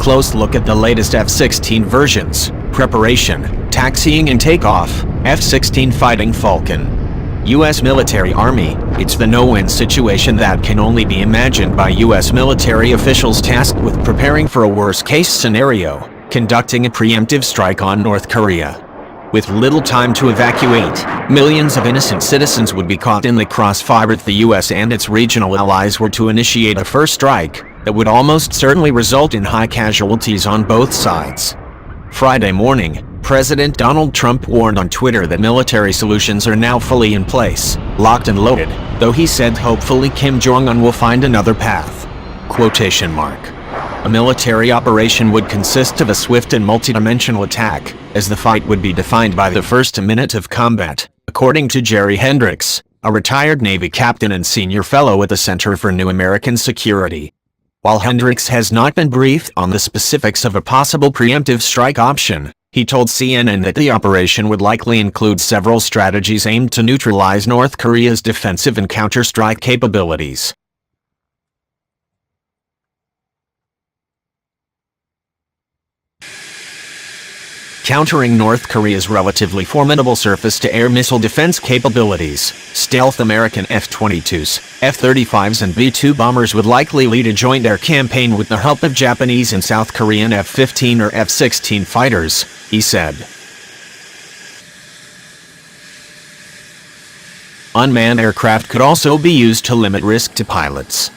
Close look at the latest F-16 versions. Preparation, taxiing and takeoff. F-16 fighting Falcon. U.S. Military Army. It's the no-win situation that can only be imagined by U.S. military officials tasked with preparing for a worst-case scenario, conducting a preemptive strike on North Korea. With little time to evacuate, millions of innocent citizens would be caught in the crossfire if the U.S. and its regional allies were to initiate a first strike that would almost certainly result in high casualties on both sides. Friday morning, President Donald Trump warned on Twitter that military solutions are now fully in place, locked and loaded, though he said hopefully Kim Jong-un will find another path. Quotation mark. A military operation would consist of a swift and multidimensional attack, as the fight would be defined by the first minute of combat, according to Jerry Hendricks, a retired Navy captain and senior fellow at the Center for New American Security. While Hendricks has not been briefed on the specifics of a possible preemptive strike option, he told CNN that the operation would likely include several strategies aimed to neutralize North Korea's defensive and counter-strike capabilities. Countering North Korea's relatively formidable surface-to-air missile defense capabilities, stealth American F-22s, F-35s and B-2 bombers would likely lead a joint air campaign with the help of Japanese and South Korean F-15 or F-16 fighters, he said. Unmanned aircraft could also be used to limit risk to pilots.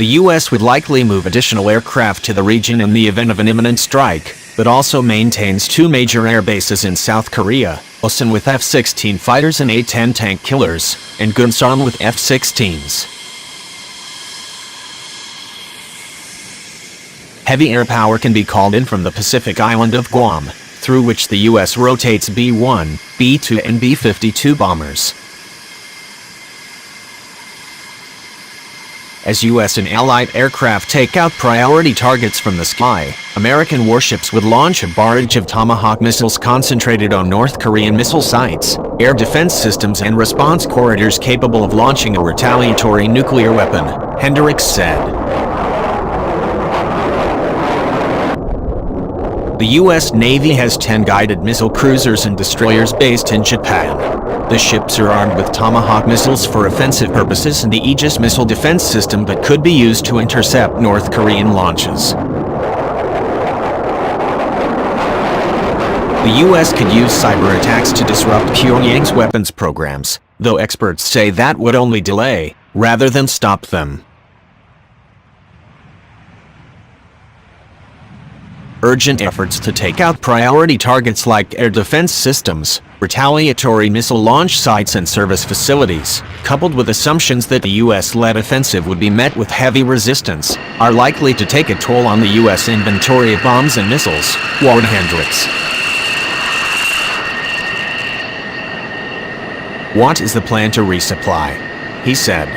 The U.S. would likely move additional aircraft to the region in the event of an imminent strike, but also maintains two major air bases in South Korea, Osan with F-16 fighters and A-10 tank killers, and Gunsan with F-16s. Heavy air power can be called in from the Pacific island of Guam, through which the U.S. rotates B-1, B-2 and B-52 bombers. As U.S. and Allied aircraft take out priority targets from the sky, American warships would launch a barrage of Tomahawk missiles concentrated on North Korean missile sites, air defense systems and response corridors capable of launching a retaliatory nuclear weapon, Hendricks said. The U.S. Navy has 10 guided missile cruisers and destroyers based in Japan. The ships are armed with Tomahawk missiles for offensive purposes and the Aegis missile defense system that could be used to intercept North Korean launches. The U.S. could use cyber attacks to disrupt Pyongyang's weapons programs, though experts say that would only delay, rather than stop them. Urgent efforts to take out priority targets like air defense systems, retaliatory missile launch sites and service facilities, coupled with assumptions that the U.S.-led offensive would be met with heavy resistance, are likely to take a toll on the U.S. inventory of bombs and missiles, warned Hendricks. What is the plan to resupply? He said.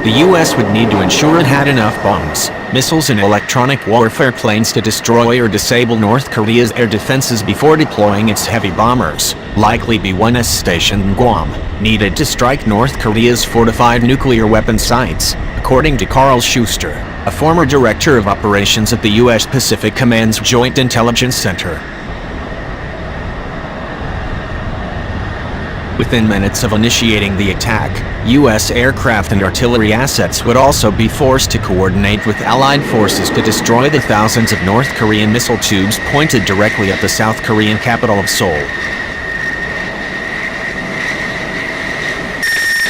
The U.S. would need to ensure it had enough bombs, missiles and electronic warfare planes to destroy or disable North Korea's air defenses before deploying its heavy bombers, likely B-1s stationed in Guam, needed to strike North Korea's fortified nuclear weapon sites, according to Carl Schuster, a former director of operations at the U.S. Pacific Command's Joint Intelligence Center. Within minutes of initiating the attack, U.S. aircraft and artillery assets would also be forced to coordinate with Allied forces to destroy the thousands of North Korean missile tubes pointed directly at the South Korean capital of Seoul.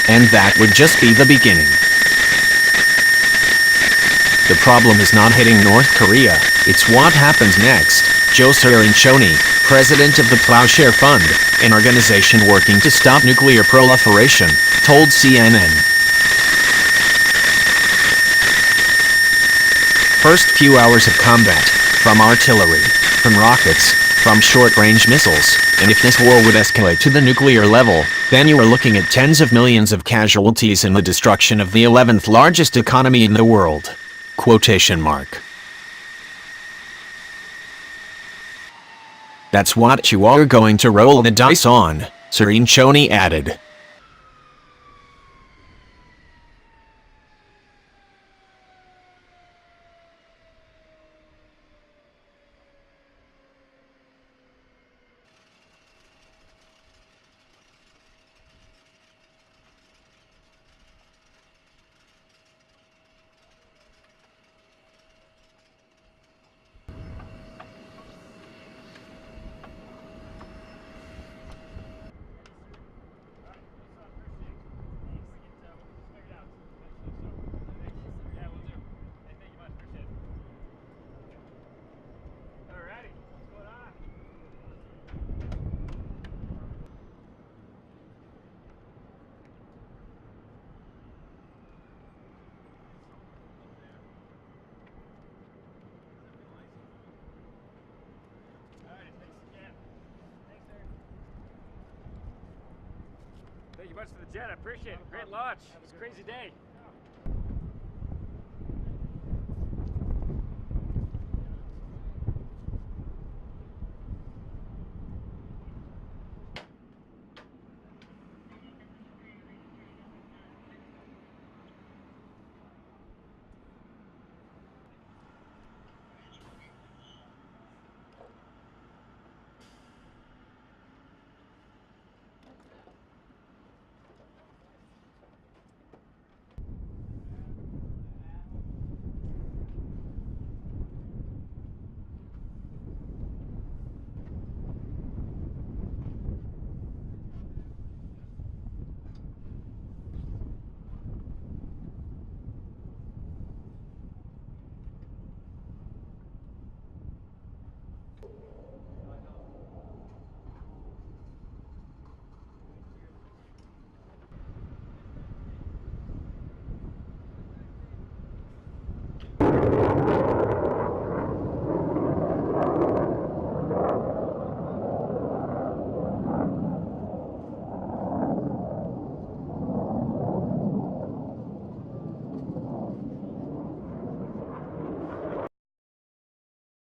And that would just be the beginning. The problem is not hitting North Korea, it's what happens next, Joe Cirincione, president of the Plowshare Fund, an organization working to stop nuclear proliferation, told CNN. First few hours of combat, from artillery, from rockets, from short-range missiles, and if this war would escalate to the nuclear level, then you are looking at tens of millions of casualties and the destruction of the 11th largest economy in the world. Quotation mark. That's what you are going to roll the dice on, Cirincione added. you much for the jet. I appreciate it. Great launch. It was a crazy day.